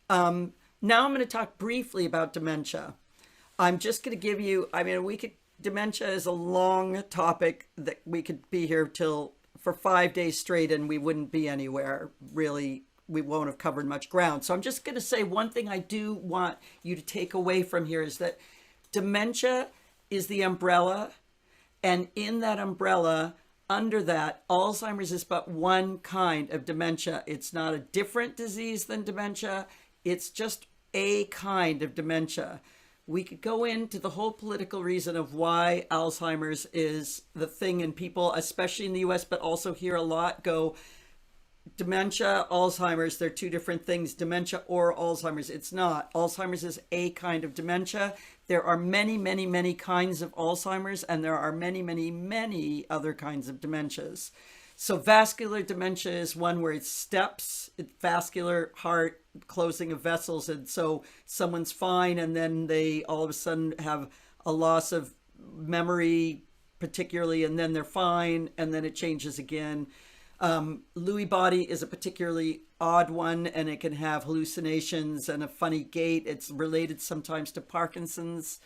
Now I'm going to talk briefly about dementia. I'm just going to give you, dementia is a long topic that we could be here till for 5 days straight and we wouldn't be anywhere. Really, we won't have covered much ground. So I'm just going to say one thing I do want you to take away from here is that dementia is the umbrella. And in that umbrella, under that, Alzheimer's is but one kind of dementia. It's not a different disease than dementia. It's just a kind of dementia. We could go into the whole political reason of why Alzheimer's is the thing, and people, especially in the US, but also here a lot, go dementia, Alzheimer's, they're two different things. Dementia or Alzheimer's, it's not. Alzheimer's is a kind of dementia. There are many, many, many kinds of Alzheimer's, and there are many, many, many other kinds of dementias. So vascular dementia is one where it's steps, vascular heart, closing of vessels. And so someone's fine, and then they all of a sudden have a loss of memory, particularly, and then they're fine, and then it changes again. Lewy body is a particularly odd one, and it can have hallucinations and a funny gait. It's related sometimes to Parkinson's.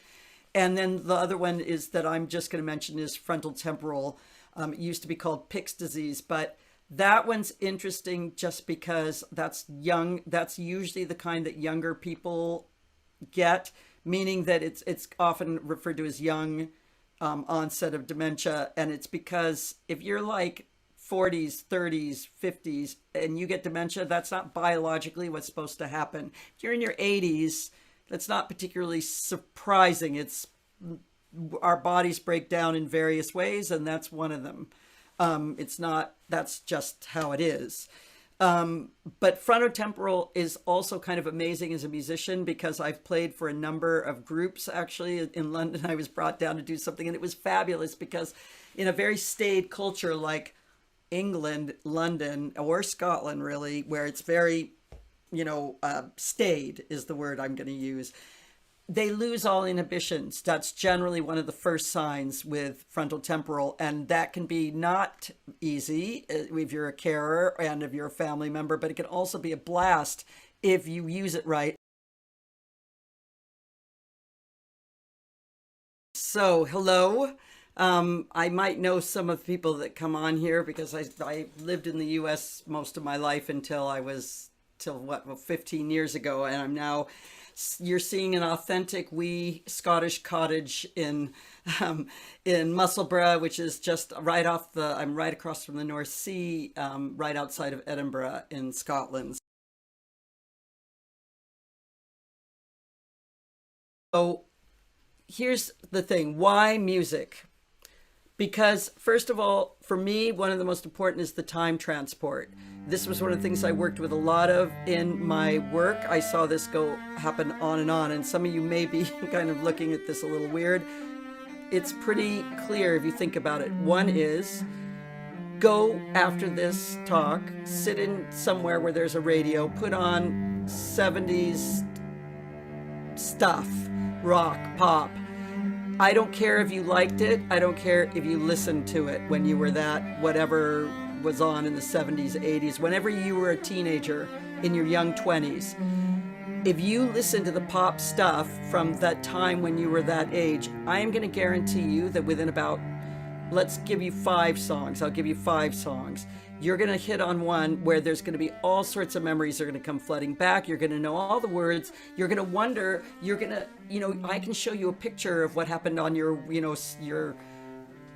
And then the other one is that I'm just going to mention is frontal temporal. It used to be called Pick's disease, but that one's interesting just because that's young. That's usually the kind that younger people get, meaning that it's often referred to as young onset of dementia. And it's because if you're like 40s, 30s, 50s, and you get dementia, that's not biologically what's supposed to happen. If you're in your 80s, that's not particularly surprising. It's our bodies break down in various ways, and that's one of them. It's not, that's just how it is. But frontotemporal is also kind of amazing as a musician because I've played for a number of groups. Actually, in London, I was brought down to do something, and it was fabulous because in a very staid culture like England, London, or Scotland, really, where it's very, staid is the word I'm going to use. They lose all inhibitions. That's generally one of the first signs with frontal temporal, and that can be not easy if you're a carer and if you're a family member, but it can also be a blast if you use it right. So, hello. I might know some of the people that come on here because I lived in the US most of my life until I was, till what, well, 15 years ago. And I'm now, you're seeing an authentic wee Scottish cottage in Musselburgh, which is just right off the, I'm right across from the North Sea, right outside of Edinburgh in Scotland. So here's the thing, why music? Because first of all, for me, one of the most important is the time transport. This was one of the things I worked with a lot of in my work. I saw this go happen on, and some of you may be kind of looking at this a little weird. It's pretty clear if you think about it. One is go after this talk, sit in somewhere where there's a radio, put on 70s stuff, rock, pop. I don't care if you liked it. I don't care if you listened to it when you were that, whatever was on in the 70s, 80s, whenever you were a teenager in your young 20s. If you listen to the pop stuff from that time when you were that age, I am going to guarantee you that within about, let's give you 5 songs. I'll give you 5 songs. You're going to hit on one where there's going to be all sorts of memories that are going to come flooding back. You're going to know all the words. You're going to wonder, you're going to, I can show you a picture of what happened on your, your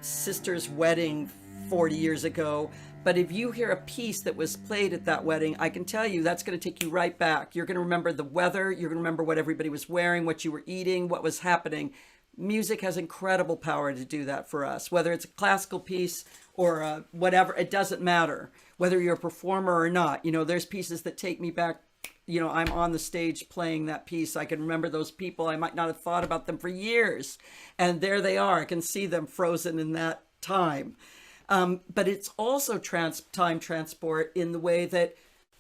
sister's wedding 40 years ago. But if you hear a piece that was played at that wedding, I can tell you that's going to take you right back. You're going to remember the weather. You're going to remember what everybody was wearing, what you were eating, what was happening. Music has incredible power to do that for us, whether it's a classical piece or whatever, it doesn't matter whether you're a performer or not. There's pieces that take me back. I'm on the stage playing that piece. I can remember those people. I might not have thought about them for years. And there they are. I can see them frozen in that time. But it's also time transport in the way that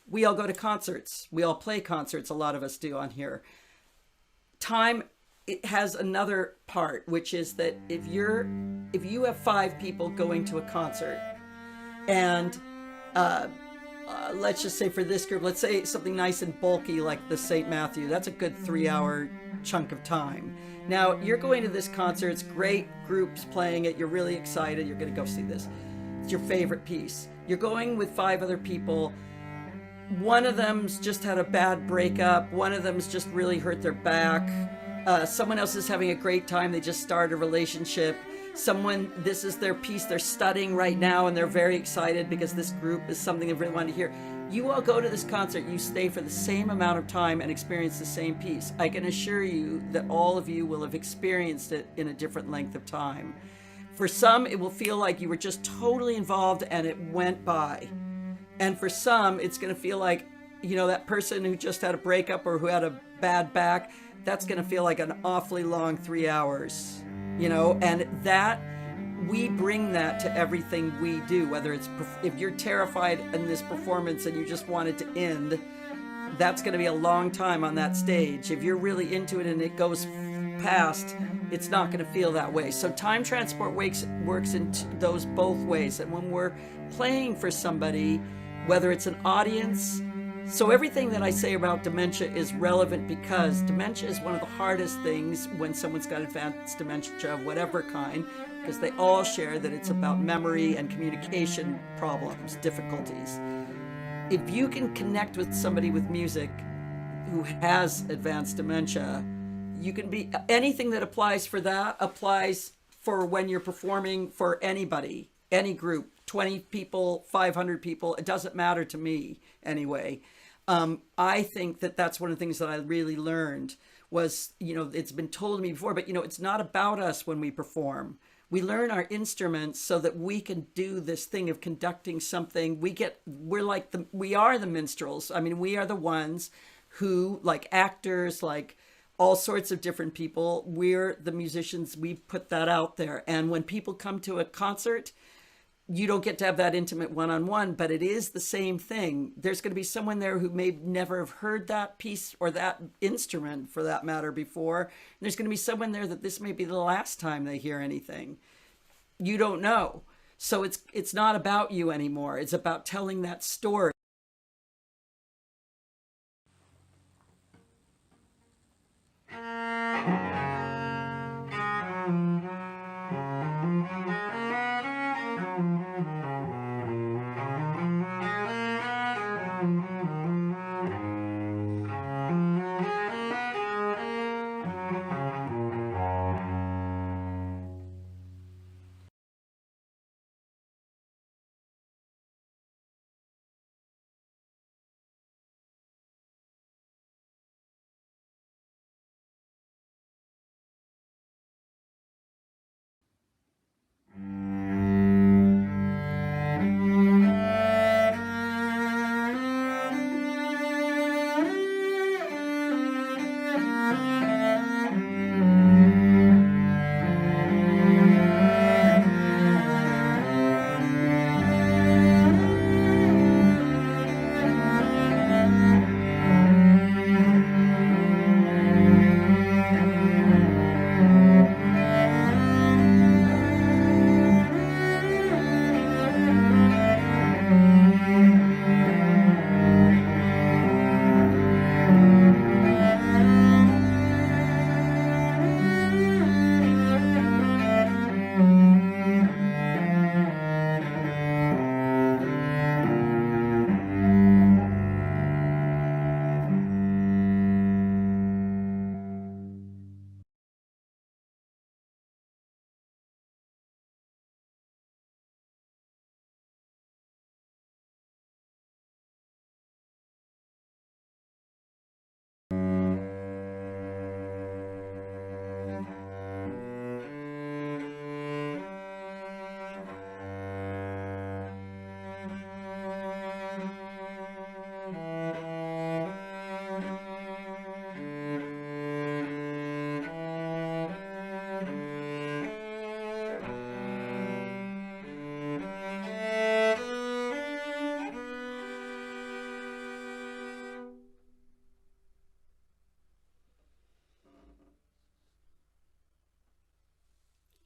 we all go to concerts. We all play concerts. A lot of us do on here. Time, it has another part, which is that if you have 5 people going to a concert and let's just say for this group, let's say something nice and bulky like the St. Matthew. That's a good 3 hour chunk of time. Now, you're going to this concert, it's great, groups playing it, you're really excited, you're going to go see this. It's your favorite piece. You're going with 5 other people. One of them's just had a bad breakup, one of them's just really hurt their back. Someone else is having a great time, they just started a relationship. Someone, this is their piece they're studying right now and they're very excited because this group is something they really want to hear. You all go to this concert, you stay for the same amount of time and experience the same piece. I can assure you that all of you will have experienced it in a different length of time. For some, it will feel like you were just totally involved and it went by. And for some, it's going to feel like, you know, that person who just had a breakup or who had a bad back, that's going to feel like an awfully long 3 hours, you know, and that we bring that to everything we do, whether it's if you're terrified in this performance and you just want it to end, that's going to be a long time on that stage. If you're really into it and it goes past, it's not going to feel that way. So time transport works in those both ways. And when we're playing for somebody, whether it's an audience, so everything that I say about dementia is relevant because dementia is one of the hardest things when someone's got advanced dementia of whatever kind, because they all share that it's about memory and communication problems, difficulties. If you can connect with somebody with music who has advanced dementia, you can be, anything that applies for that applies for when you're performing for anybody, any group, 20 people, 500 people, it doesn't matter to me anyway. I think that that's one of the things that I really learned was, you know, it's been told to me before, but, you know, it's not about us when we perform. We learn our instruments so that we can do this thing of conducting something. We are the minstrels. I mean, we are the ones who, like actors, like all sorts of different people, we're the musicians, we put that out there. And when people come to a concert, you don't get to have that intimate one-on-one, but it is the same thing. There's going to be someone there who may never have heard that piece or that instrument for that matter before. And there's going to be someone there that this may be the last time they hear anything. You don't know. So it's not about you anymore. It's about telling that story.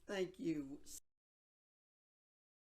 Thank you.